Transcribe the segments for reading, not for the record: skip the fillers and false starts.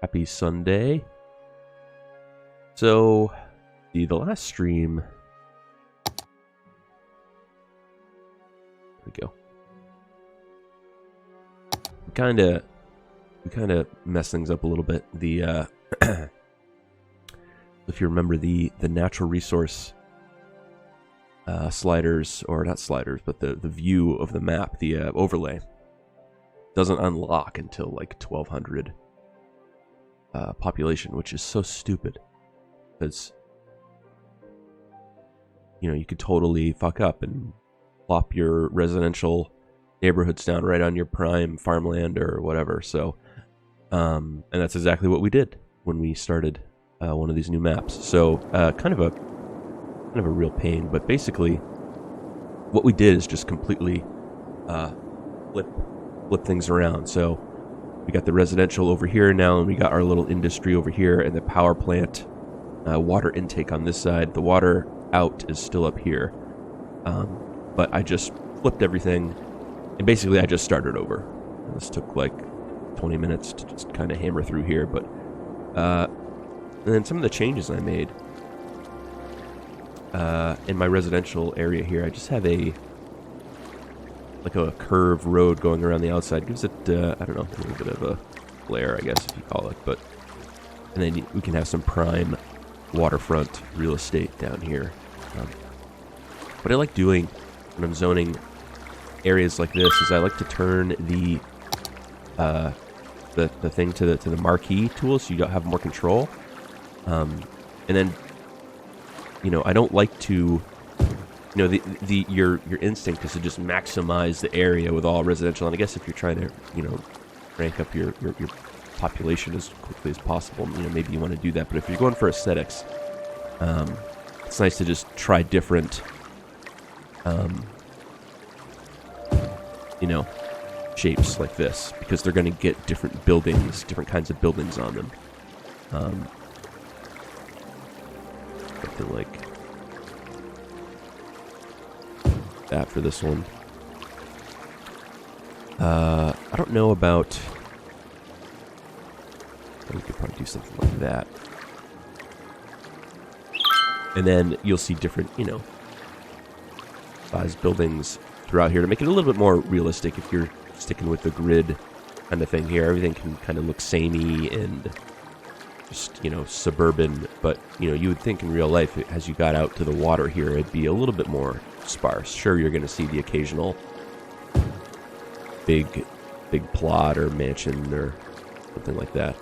Happy Sunday. So, the last stream... There we go. We kind of messed things up a little bit. The if you remember the natural resource sliders, or not sliders, but the view of the map, the overlay, doesn't unlock until like 1200 population, which is so stupid because you could totally fuck up and plop your residential neighborhoods down right on your prime farmland or whatever. So and that's exactly what we did when we started one of these new maps. So kind of a real pain, but basically what we did is just completely flip things around. So we got the residential over here now, and we got our little industry over here, and the power plant water intake on this side. The water out is still up here, but I just flipped everything, and basically I just started over. This took like 20 minutes to just kind of hammer through here, but and then some of the changes I made in my residential area here, I just have a curved road going around the outside. Gives it, I don't know, a little bit of a glare, I guess, if you call it. But and then we can have some prime waterfront real estate down here. What I like doing when I'm zoning areas like this is I like to turn the thing to the marquee tool, so you don't have more control. And then, I don't like to. Your instinct is to just maximize the area with all residential, and I guess if you're trying to, rank up your population as quickly as possible, maybe you want to do that. But if you're going for aesthetics, it's nice to just try different, shapes like this, because they're going to get different buildings, different kinds of buildings on them. Something like that for this one. I don't know about... We could probably do something like that. And then you'll see different, size buildings throughout here to make it a little bit more realistic. If you're sticking with the grid kind of thing here, everything can kind of look samey and just, suburban. But, you would think in real life, as you got out to the water here, it'd be a little bit more sparse. Sure, you're going to see the occasional big plot or mansion or something like that.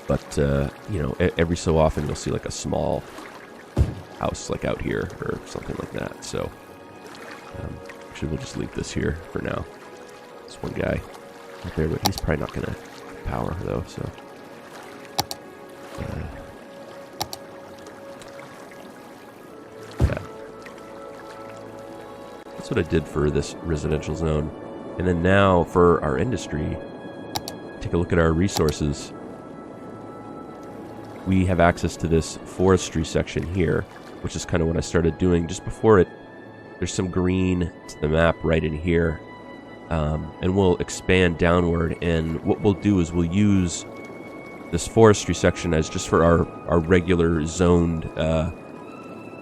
But every so often you'll see like a small house like out here or something like that. So actually we'll just leave this here for now. This one guy out there, but he's probably not going to power though, so that's what I did for this residential zone. And then now for our industry, take a look at our resources. We have access to this forestry section here, which is kind of what I started doing just before it. There's some green to the map right in here, and we'll expand downward, and what we'll do is we'll use this forestry section as just for our regular zoned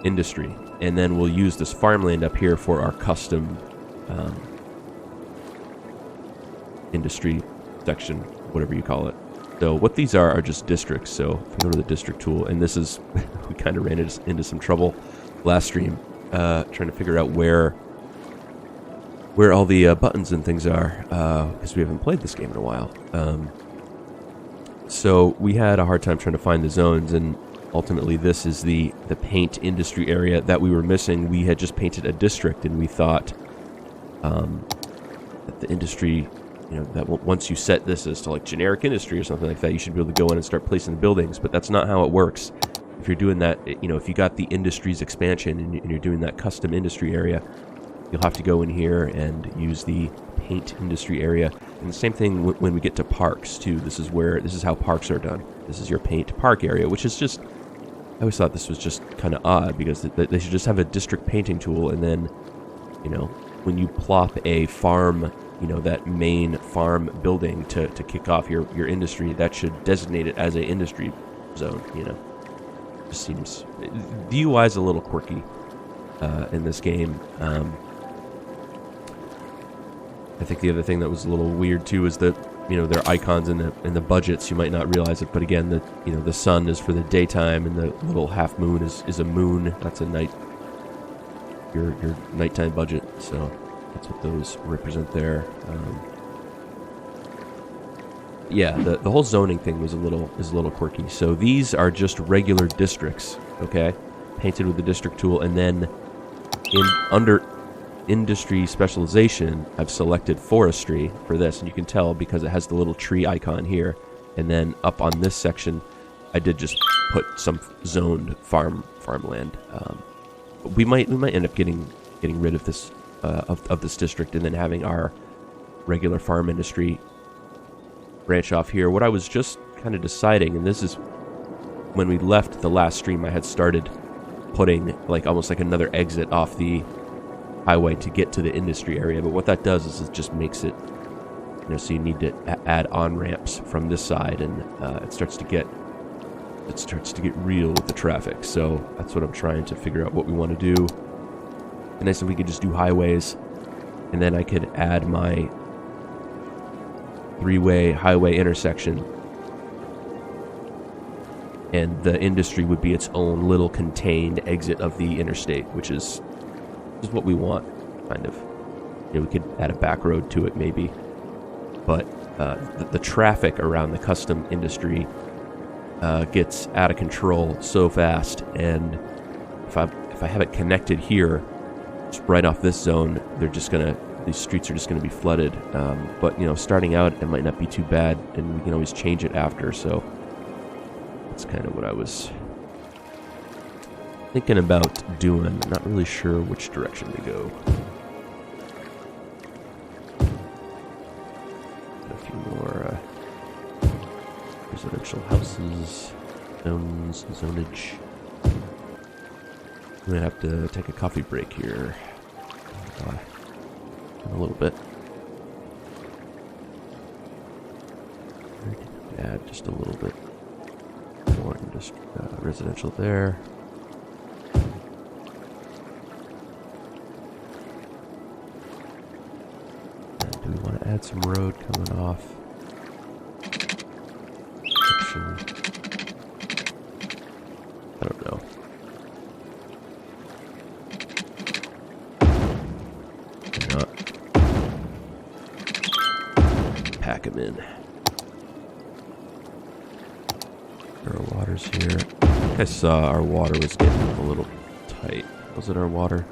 industry. And then we'll use this farmland up here for our custom industry section, whatever you call it. So what these are just districts. So if you go to the district tool, and this is, we kind of ran into some trouble last stream, trying to figure out where all the buttons and things are, because we haven't played this game in a while. So we had a hard time trying to find the zones, and ultimately this is the paint industry area that we were missing. We had just painted a district, and we thought that the industry, that once you set this as to like generic industry or something like that, you should be able to go in and start placing the buildings. But that's not how it works. If you're doing that, if you got the industries expansion and you're doing that custom industry area, you'll have to go in here and use the paint industry area. And the same thing when we get to parks too. This is how parks are done. This is your paint park area, which is just, I always thought this was just kind of odd, because they should just have a district painting tool, and then when you plop a farm, that main farm building to kick off your industry, that should designate it as a industry zone. Just seems the UI is a little quirky in this game. I think the other thing that was a little weird too is that their icons in the budgets. You might not realize it, but again, the sun is for the daytime, and the little half moon is a moon. That's a night. Your nighttime budget. So that's what those represent there. Yeah, the whole zoning thing is a little quirky. So these are just regular districts, okay, painted with the district tool, and then under industry specialization, I've selected forestry for this, and you can tell because it has the little tree icon here. And then up on this section, I did just put some zoned farmland. We might end up getting rid of this of this district, and then having our regular farm industry branch off here. What I was just kind of deciding, and this is when we left the last stream, I had started putting almost like another exit off the highway to get to the industry area. But what that does is it just makes it, so you need to add on ramps from this side, and it starts to get real with the traffic. So that's what I'm trying to figure out what we want to do. And I said we could just do highways, and then I could add my 3-way highway intersection, and the industry would be its own little contained exit of the interstate, which is what we want, kind of. We could add a back road to it maybe, but the traffic around the custom industry gets out of control so fast, and if I have it connected here, just right off this zone, these streets are just gonna be flooded. But starting out, it might not be too bad, and we can always change it after. So that's kind of what I was thinking about doing. I'm not really sure which direction to go. A few more residential houses, zonage. I'm gonna have to take a coffee break here in a little bit. Add just a little bit more residential there. And do we want to add some road coming off? I don't know. Not pack them in. There are waters here. I saw our water was getting a little tight. Was it our water?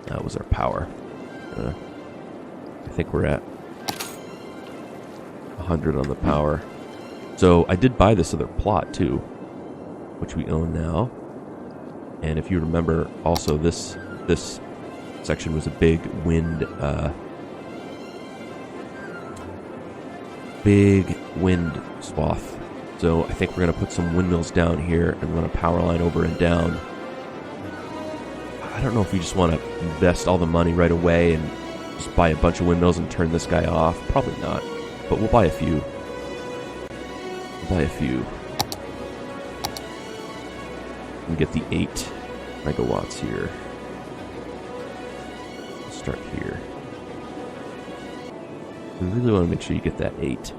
That was our power. I think we're at 100 on the power. So I did buy this other plot too, which we own now. And if you remember, also this section was a big wind swath. So I think we're going to put some windmills down here and run a power line over and down. I don't know if we just want to invest all the money right away and just buy a bunch of windmills and turn this guy off. Probably not, but we'll buy a few. And get the 8 megawatts here. Let's start here. We really want to make sure you get that 8.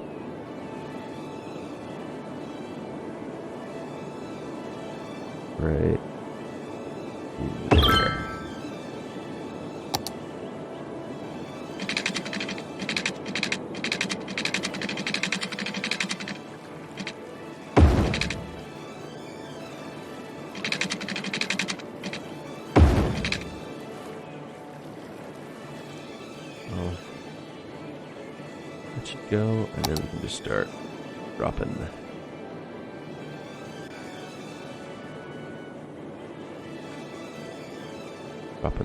Right there. Let you go, and then we can just start dropping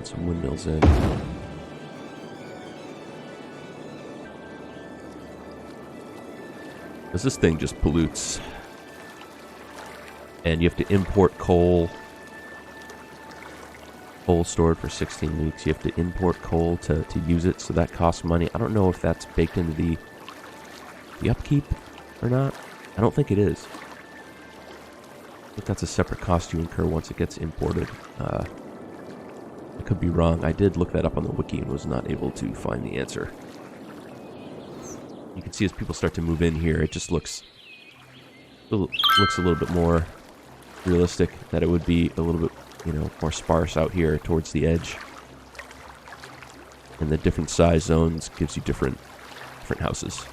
some windmills in. Because this thing just pollutes. And you have to import coal. Coal stored for 16 weeks. You have to import coal to use it, so that costs money. I don't know if that's baked into the upkeep or not. I don't think it is. I think that's a separate cost you incur once it gets imported. I could be wrong. I did look that up on the wiki and was not able to find the answer. You can see as people start to move in here, it just looks a little bit more realistic, that it would be a little bit, more sparse out here towards the edge. And the different size zones gives you different houses.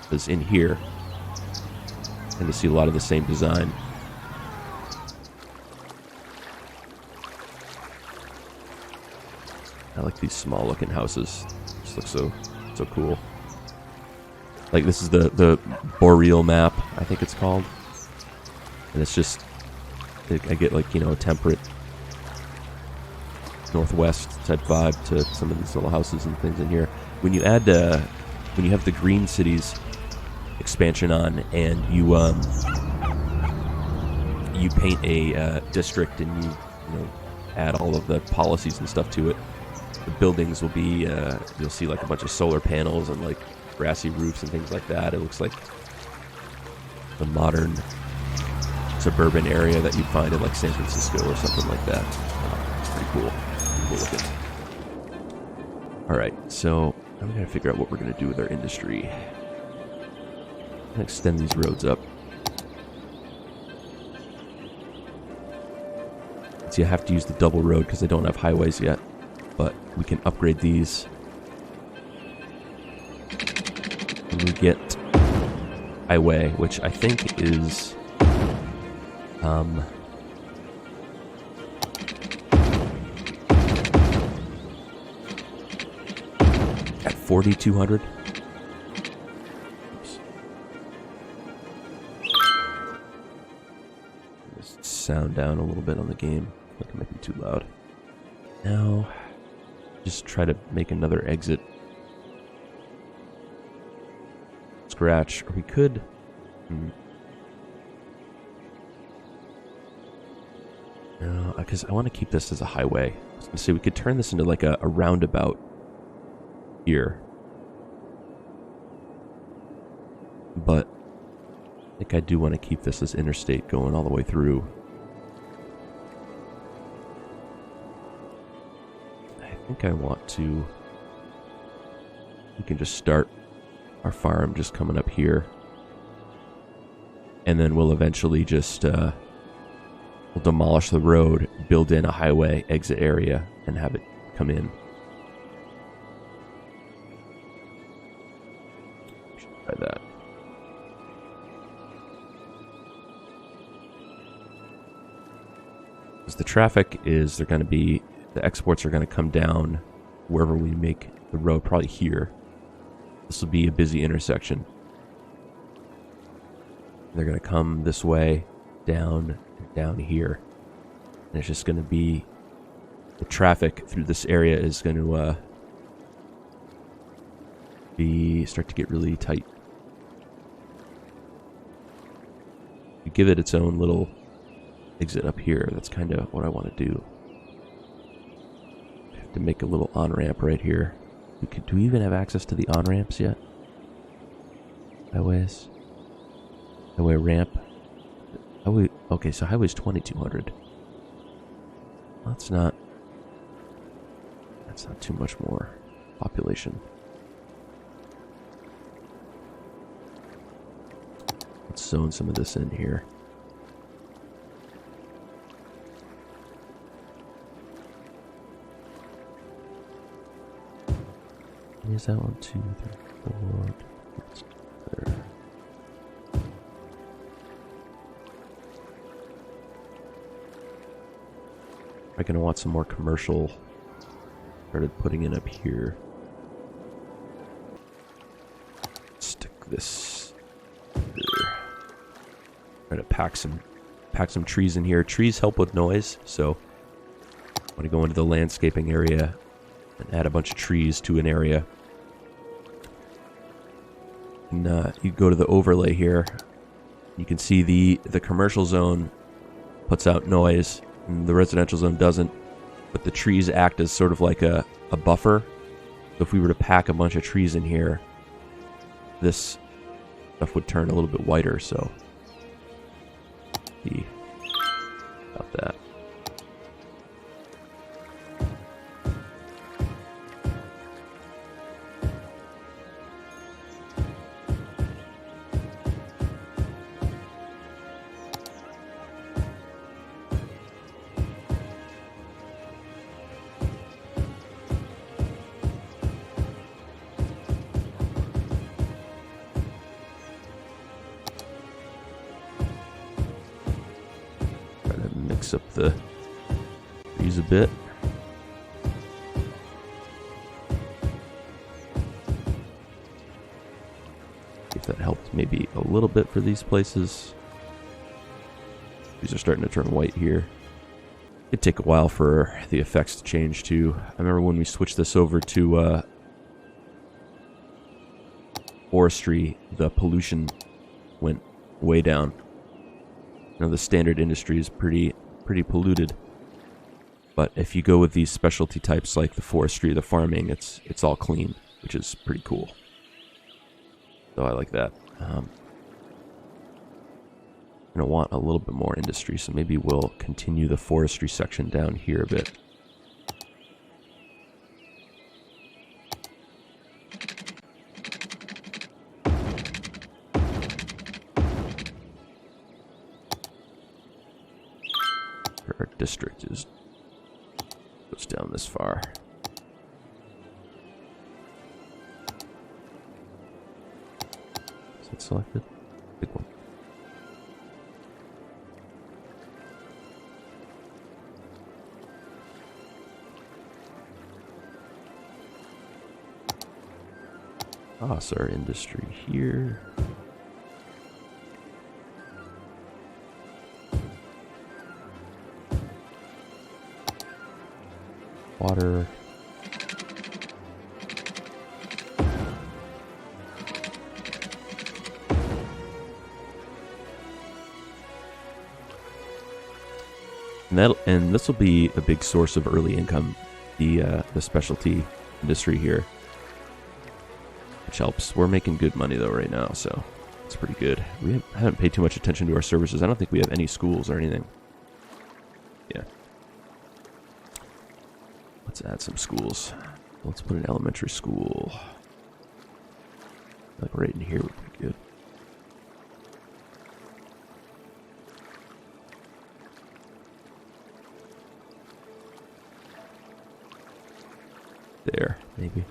Because in here, you tend to see a lot of the same design. I like these small looking houses. Just look so cool. Like this is the Boreal map, I think it's called. And it's just, I get like, a temperate northwest type vibe to some of these little houses and things in here. When you add, when you have the Green Cities expansion on, and you paint a district, and you add all of the policies and stuff to it, the buildings will be, you'll see like a bunch of solar panels and like grassy roofs and things like that. It looks like the modern suburban area that you'd find in like San Francisco or something like that. It's pretty cool. Cool looking. Alright, so now we gotta figure out what we're gonna do with our industry. I'm gonna extend these roads up. See, I have to use the double road because I don't have highways yet, but we can upgrade these. And we get highway, which I think is at 4,200. Just sound down a little bit on the game. I think it might be too loud. Now, just try to make another exit. Scratch, or we could. No, because I want to keep this as a highway. I was going to say we could turn this into like a roundabout here. But I think I do want to keep this as interstate going all the way through. I think I want to. We can just start our farm just coming up here. And then we'll eventually just we'll demolish the road, build in a highway exit area, and have it come in. Should try that. Because the traffic is, they're going to be, the exports are going to come down wherever we make the road, probably here. This will be a busy intersection. They're going to come this way, down here. And it's just going to be, the traffic through this area is going to start to get really tight. You give it its own little exit up here. That's kind of what I want to do. I have to make a little on-ramp right here. Do we even have access to the on-ramps yet? Highways? Highway ramp? Highway, okay, so highway's 2,200. That's not too much more population. Let's zone some of this in here. Is that 1, 2, 3, 4? There. I'm gonna want some more commercial. Started putting it up here. Stick this here. Try to pack some trees in here. Trees help with noise, so I'm gonna go into the landscaping area and add a bunch of trees to an area. And you go to the overlay here. You can see the commercial zone puts out noise, and the residential zone doesn't. but the trees act as sort of like a buffer. So if we were to pack a bunch of trees in here, this stuff would turn a little bit whiter, so see about that. Mix up the trees a bit. If that helped maybe a little bit for these places. These are starting to turn white here. It'd take a while for the effects to change too. I remember when we switched this over to Forestry, the pollution went way down. You know, the standard industry is pretty polluted, but if you go with these specialty types like the forestry, the farming, it's all clean, which is pretty cool. So I like that. I'm gonna want a little bit more industry, so maybe we'll continue the forestry section down here a bit. Our district goes down this far. Is that selected? Big one. Ah, so our industry here. Water. And this will be a big source of early income, the specialty industry here, which helps. We're making good money though right now, so it's pretty good. We haven't paid too much attention to our services. I don't think we have any schools or anything. Yeah. Let's add some schools. Let's put an elementary school. Like right in here would be good. There, maybe.